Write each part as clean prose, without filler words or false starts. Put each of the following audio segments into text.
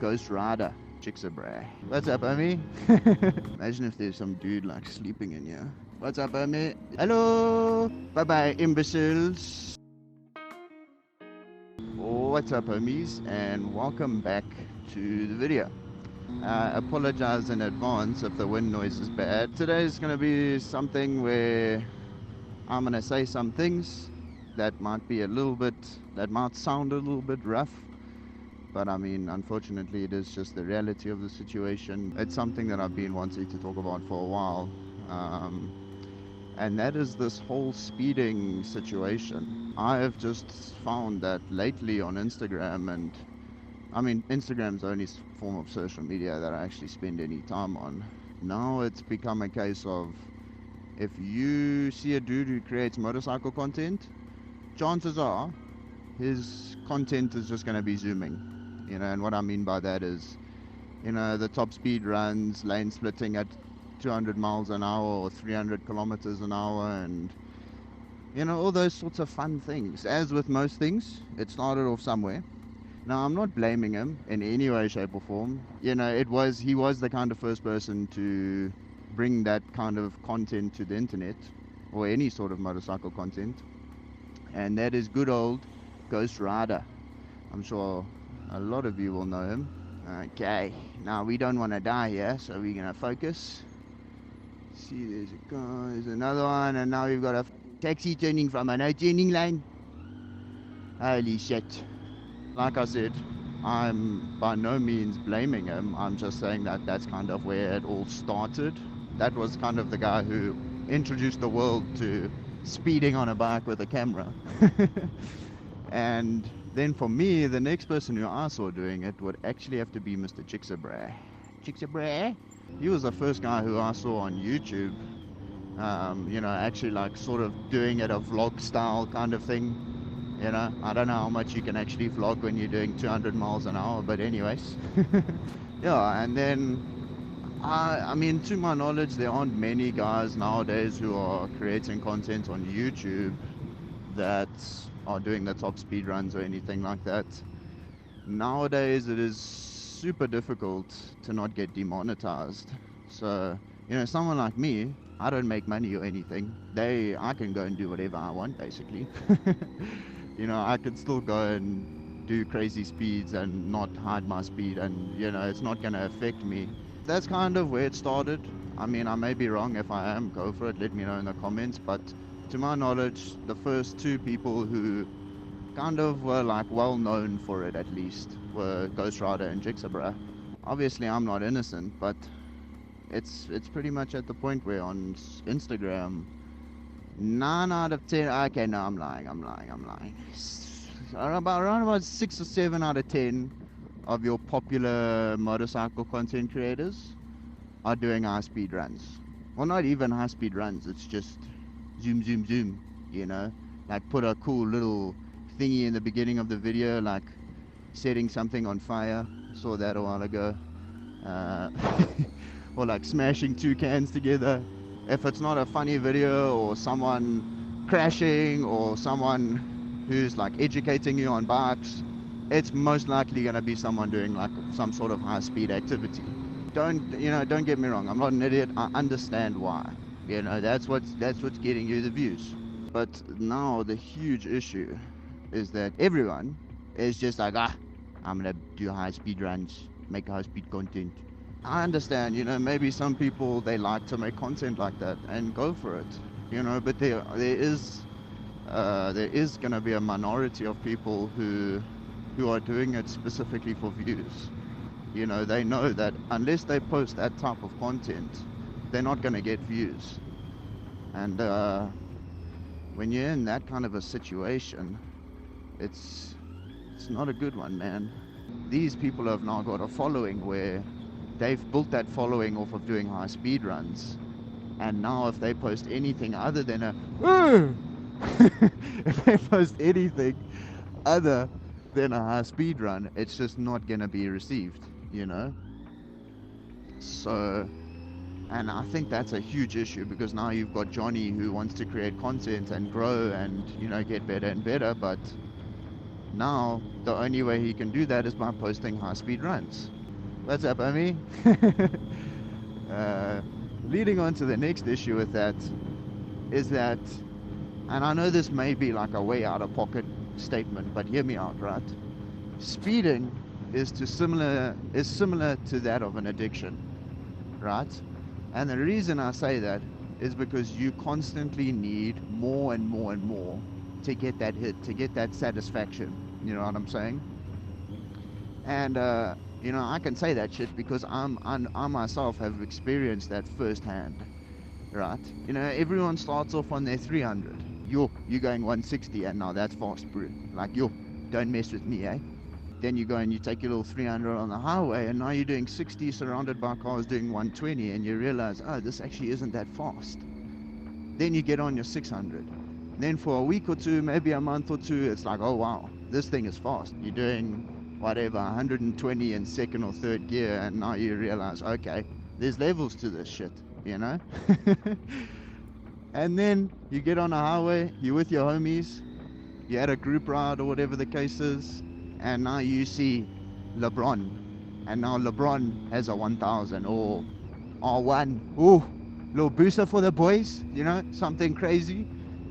Ghost Rider. Chicks-a-bray. What's up, homie? Imagine if there's some dude like sleeping in here. What's up, homie? Hello? Bye-bye, imbeciles. What's up, homies? And welcome back to the video. Apologize in advance if the wind noise is bad. Today's going to be something where I'm going to say some things that might be that might sound a little bit rough. But I mean, unfortunately, it is just the reality of the situation. It's something that I've been wanting to talk about for a while. And that is this whole speeding situation. I have just found that lately on Instagram, and I mean, Instagram's the only form of social media that I actually spend any time on. Now it's become a case of, if you see a dude who creates motorcycle content, chances are his content is just going to be zooming. You know, and what I mean by that is, you know, the top speed runs, lane splitting at 200 miles an hour or 300 kilometers an hour, and, you know, all those sorts of fun things. As with most things, it started off somewhere. Now, I'm not blaming him in any way, shape, or form. You know, he was the kind of first person to bring that kind of content to the internet, or any sort of motorcycle content, and that is good old Ghost Rider. I'm sure a lot of you will know him. Okay, now we don't want to die here, so we're going to focus. See, there's a car, there's another one, and now we've got a taxi turning from a no turning lane. Holy shit. Like I said, I'm by no means blaming him. I'm just saying that that's kind of where it all started. That was kind of the guy who introduced the world to speeding on a bike with a camera. And then for me, the next person who I saw doing it would actually have to be Mr. Chicks-a-bray. Chicks-a-bray? He was the first guy who I saw on YouTube, you know, actually like sort of doing it a vlog style kind of thing. You know, I don't know how much you can actually vlog when you're doing 200 miles an hour, but anyways. Yeah, and then, I mean, to my knowledge, there aren't many guys nowadays who are creating content on YouTube that are doing the top speed runs or anything like that. Nowadays, it is super difficult to not get demonetized. So, you know, someone like me, I don't make money or anything. I can go and do whatever I want, basically. You know, I could still go and do crazy speeds and not hide my speed, and, you know, it's not going to affect me. That's kind of where it started. I mean, I may be wrong. If I am, go for it. Let me know in the comments. But to my knowledge, the first two people who kind of were like well known for it, at least, were Ghost Rider and Chicks-a-bray. Obviously, I'm not innocent, but it's pretty much at the point where on Instagram, 9 out of 10. Okay, no, I'm lying. Around about 6 or 7 out of 10 of your popular motorcycle content creators are doing high speed runs. Well, not even high speed runs. It's just zoom, zoom, zoom. You know, like put a cool little thingy in the beginning of the video, like setting something on fire. I saw that a while ago. Or like smashing two cans together. If it's not a funny video, or someone crashing, or someone who's like educating you on bikes, it's most likely going to be someone doing like some sort of high speed activity. Don't get me wrong, I'm not an idiot. I understand why. You know, that's what's getting you the views. But now the huge issue is that everyone is just like, I'm gonna do high speed runs, make high speed content. I understand, you know, maybe some people, they like to make content like that, and go for it, you know, but there is gonna be a minority of people who are doing it specifically for views. You know, they know that unless they post that type of content, they're not gonna get views. And when you're in that kind of a situation, it's not a good one, man. These people have now got a following where they've built that following off of doing high speed runs, and now if they post anything other than if they post anything other than a high speed run, it's just not gonna be received, you know. So, and I think that's a huge issue, because now you've got Johnny who wants to create content and grow and, you know, get better and better, but Now, the only way he can do that is by posting high-speed runs. What's up, homie? uh, Leading on to the next issue with that is that, and I know this may be like a way out of pocket statement, but hear me out, right? Speeding is similar to that of an addiction, right? And the reason I say that is because you constantly need more and more and more to get that hit, to get that satisfaction. You know what I'm saying? And I can say that shit because I myself have experienced that firsthand, right? Everyone starts off on their 300. You're going 160, and now that's fast, bro. Like, don't mess with me, eh? Then you go and you take your little 300 on the highway, and now you're doing 60 surrounded by cars doing 120, and you realize, oh, this actually isn't that fast. Then you get on your 600. Then for a week or two, maybe a month or two, it's like, oh wow, this thing is fast. You're doing whatever, 120 in second or third gear, and now you realize, okay, there's levels to this shit, you know? And then you get on a highway, you're with your homies, you had a group ride or whatever the case is, and now you see LeBron, and now LeBron has a 1000 or R1. Ooh, little booster for the boys, something crazy.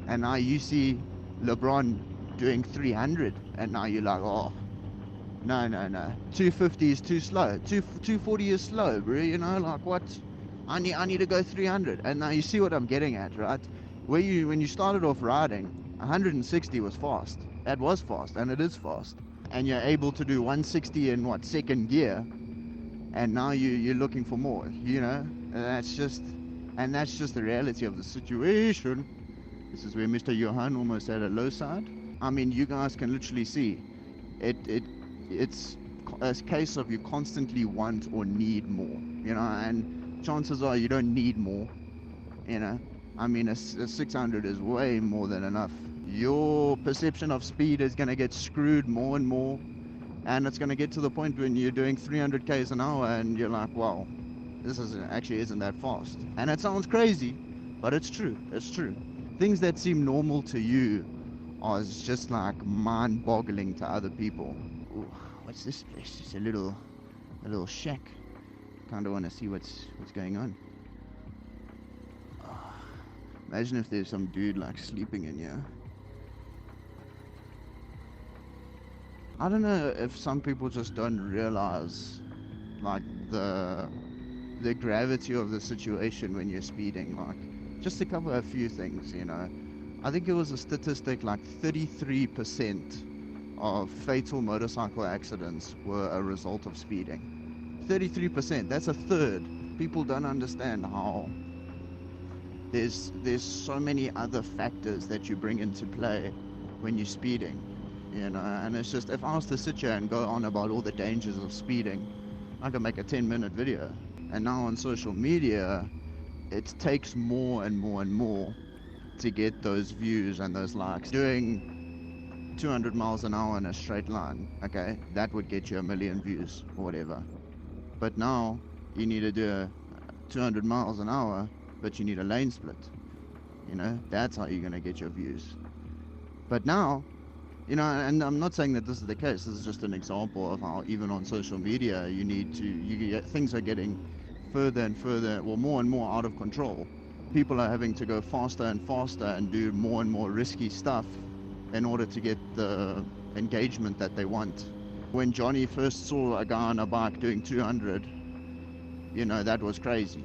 And now you see LeBron doing 300, and now you're like, oh, no, no, no. 250 is too slow. 240 is slow, bro. Like what? I need to go 300. And now you see what I'm getting at, right? When you started off riding, 160 was fast. That was fast, and it is fast. And you're able to do 160 in what, second gear, and now you're looking for more, and that's just the reality of the situation. This is where Mr. Johan almost had a low side. I mean, you guys can literally see it's a case of you constantly want or need more, and chances are you don't need more. I mean, a 600 is way more than enough. Your perception of speed is going to get screwed more and more, and it's going to get to the point when you're doing 300 k's an hour and you're like, wow, this isn't that fast. And it sounds crazy, but it's true. Things that seem normal to you are just like mind-boggling to other people. Ooh, what's this place? It's a little shack. Kind of want to see what's going on. Oh, imagine if there's some dude like sleeping in here. I don't know if some people just don't realize like the gravity of the situation when you're speeding. Like, just to cover a few things, I think it was a statistic like 33% of fatal motorcycle accidents were a result of speeding. 33%, that's a third. People don't understand how there's so many other factors that you bring into play when you're speeding. And it's just, if I was to sit here and go on about all the dangers of speeding, I could make a 10-minute video. And now on social media, it takes more and more and more to get those views and those likes. Doing 200 miles an hour in a straight line, okay, that would get you 1 million views or whatever. But now you need to do 200 miles an hour, but you need a lane split. That's how you're going to get your views. But now, and I'm not saying that this is the case. This is just an example of how even on social media, things are getting further and further, well, more and more out of control. People are having to go faster and faster and do more and more risky stuff in order to get the engagement that they want. When Johnny first saw a guy on a bike doing 200, that was crazy.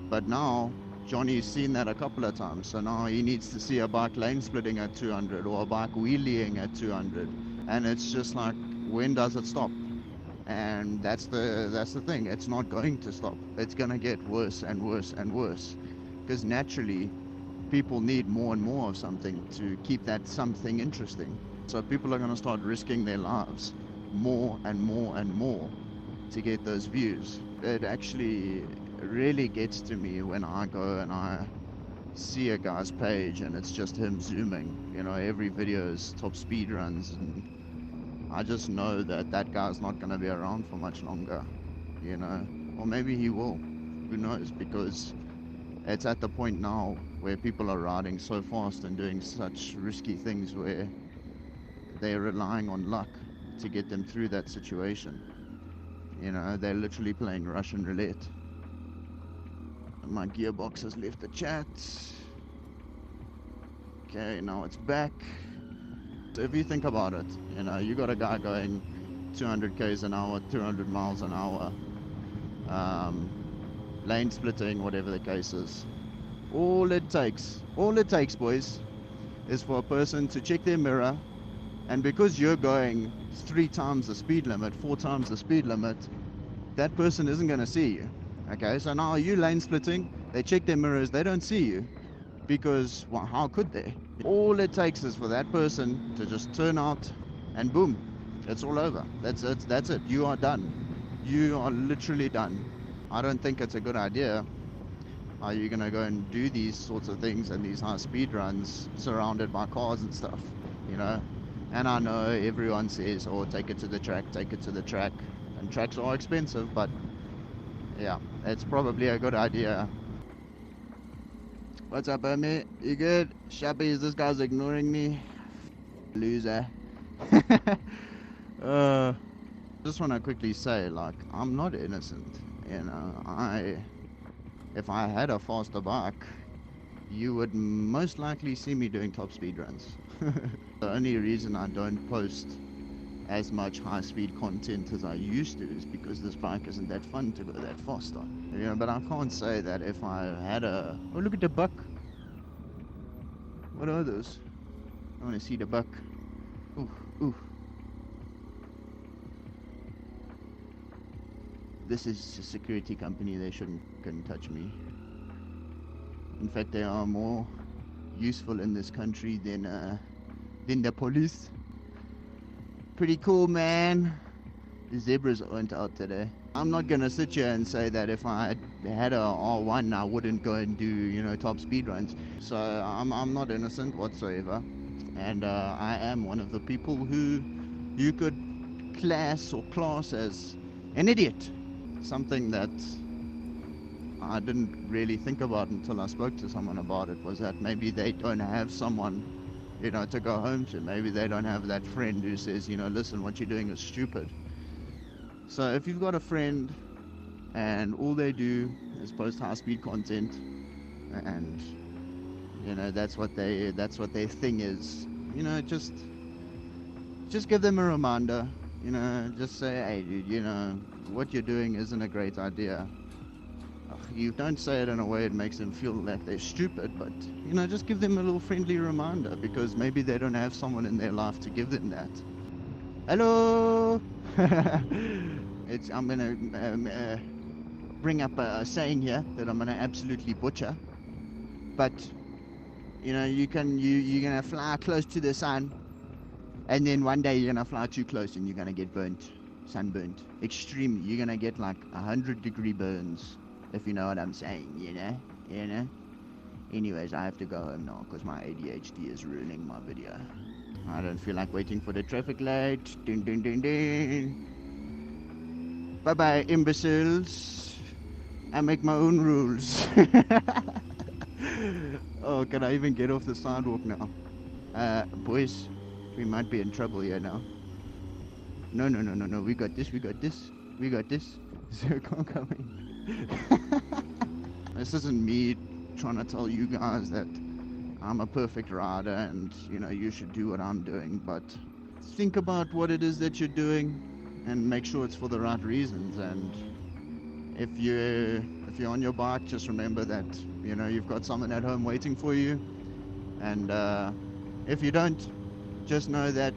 But now Johnny's seen that a couple of times, so now he needs to see a bike lane splitting at 200 or a bike wheeling at 200, and it's just like, when does it stop? And that's the thing. It's not going to stop. It's going to get worse and worse and worse, because naturally people need more and more of something to keep that something interesting. So people are going to start risking their lives more and more and more to get those views. It actually really gets to me when I go and I see a guy's page and it's just him zooming. Every video is top speed runs, and I just know that guy's not going to be around for much longer, or maybe he will, who knows, because it's at the point now where people are riding so fast and doing such risky things where they're relying on luck to get them through that situation. You know, they're literally playing Russian roulette. My gearbox has left the chat. Okay, now it's back. So if you think about it, you know, you got a guy going 200 k's an hour, 200 miles an hour, lane splitting, whatever the case is. All it takes, boys, is for a person to check their mirror, and because you're going 3 times the speed limit, 4 times the speed limit, that person isn't going to see you. Okay, so now you lane splitting, they check their mirrors, they don't see you, because, well, how could they? All it takes is for that person to just turn out, and boom, it's all over. That's it. You are done. You are literally done. I don't think it's a good idea. Are you gonna go and do these sorts of things and these high speed runs surrounded by cars and stuff, you know? And I know everyone says, oh, take it to the track, and tracks are expensive, but yeah, it's probably a good idea. What's up, homie? You good? Shabby, this guy's ignoring me. Loser. Just want to quickly say, like, I'm not innocent, you know. If I had a faster bike, you would most likely see me doing top speed runs. The only reason I don't post as much high speed content as I used to is because this bike isn't that fun to go that fast on. You know, but I can't say that if I had a... Oh, look at the buck. What are those? I want to see the buck. Ooh, ooh. This is a security company, they couldn't touch me. In fact, they are more useful in this country than the police. Pretty cool, man. The zebras aren't out today. I'm not gonna sit here and say that if I had a R1 I wouldn't go and do, you know, top speed runs. So I'm not innocent whatsoever, and I am one of the people who you could class as an idiot. Something that I didn't really think about until I spoke to someone about it was that maybe they don't have someone, you know, to go home to. Maybe they don't have that friend who says, you know, listen, what you're doing is stupid. So if you've got a friend and all they do is post high speed content, and you know that's what their thing is, you know, just give them a reminder. You know, just say, hey dude, you know, what you're doing isn't a great idea. You don't say it in a way it makes them feel like they're stupid, but you know, just give them a little friendly reminder, because maybe they don't have someone in their life to give them that. Hello. I'm gonna bring up a saying here that I'm gonna absolutely butcher, but you know, you're gonna fly close to the sun, and then one day you're gonna fly too close and you're gonna get sunburnt, extreme. You're gonna get like 100-degree burns, if you know what I'm saying, you know. Anyways, I have to go home now because my ADHD is ruining my video. I don't feel like waiting for the traffic light. Ding, ding, ding, ding. Bye-bye, imbeciles. I make my own rules. Oh, can I even get off the sidewalk now? Boys, we might be in trouble here now. No, we got this. Zircon coming. This isn't me trying to tell you guys that I'm a perfect rider and, you know, you should do what I'm doing, but think about what it is that you're doing and make sure it's for the right reasons. And if you're on your bike, just remember that, you know, you've got someone at home waiting for you. And if you don't, just know that,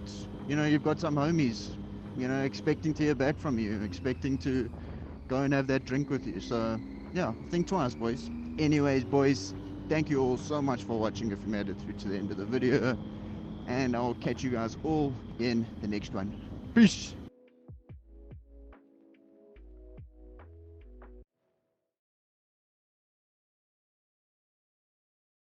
you know, you've got some homies, you know, expecting to hear back from you, expecting to go and have that drink with you. So yeah, think twice, boys. Anyways, boys, thank you all so much for watching if you made it through to the end of the video, and I'll catch you guys all in the next one. Peace.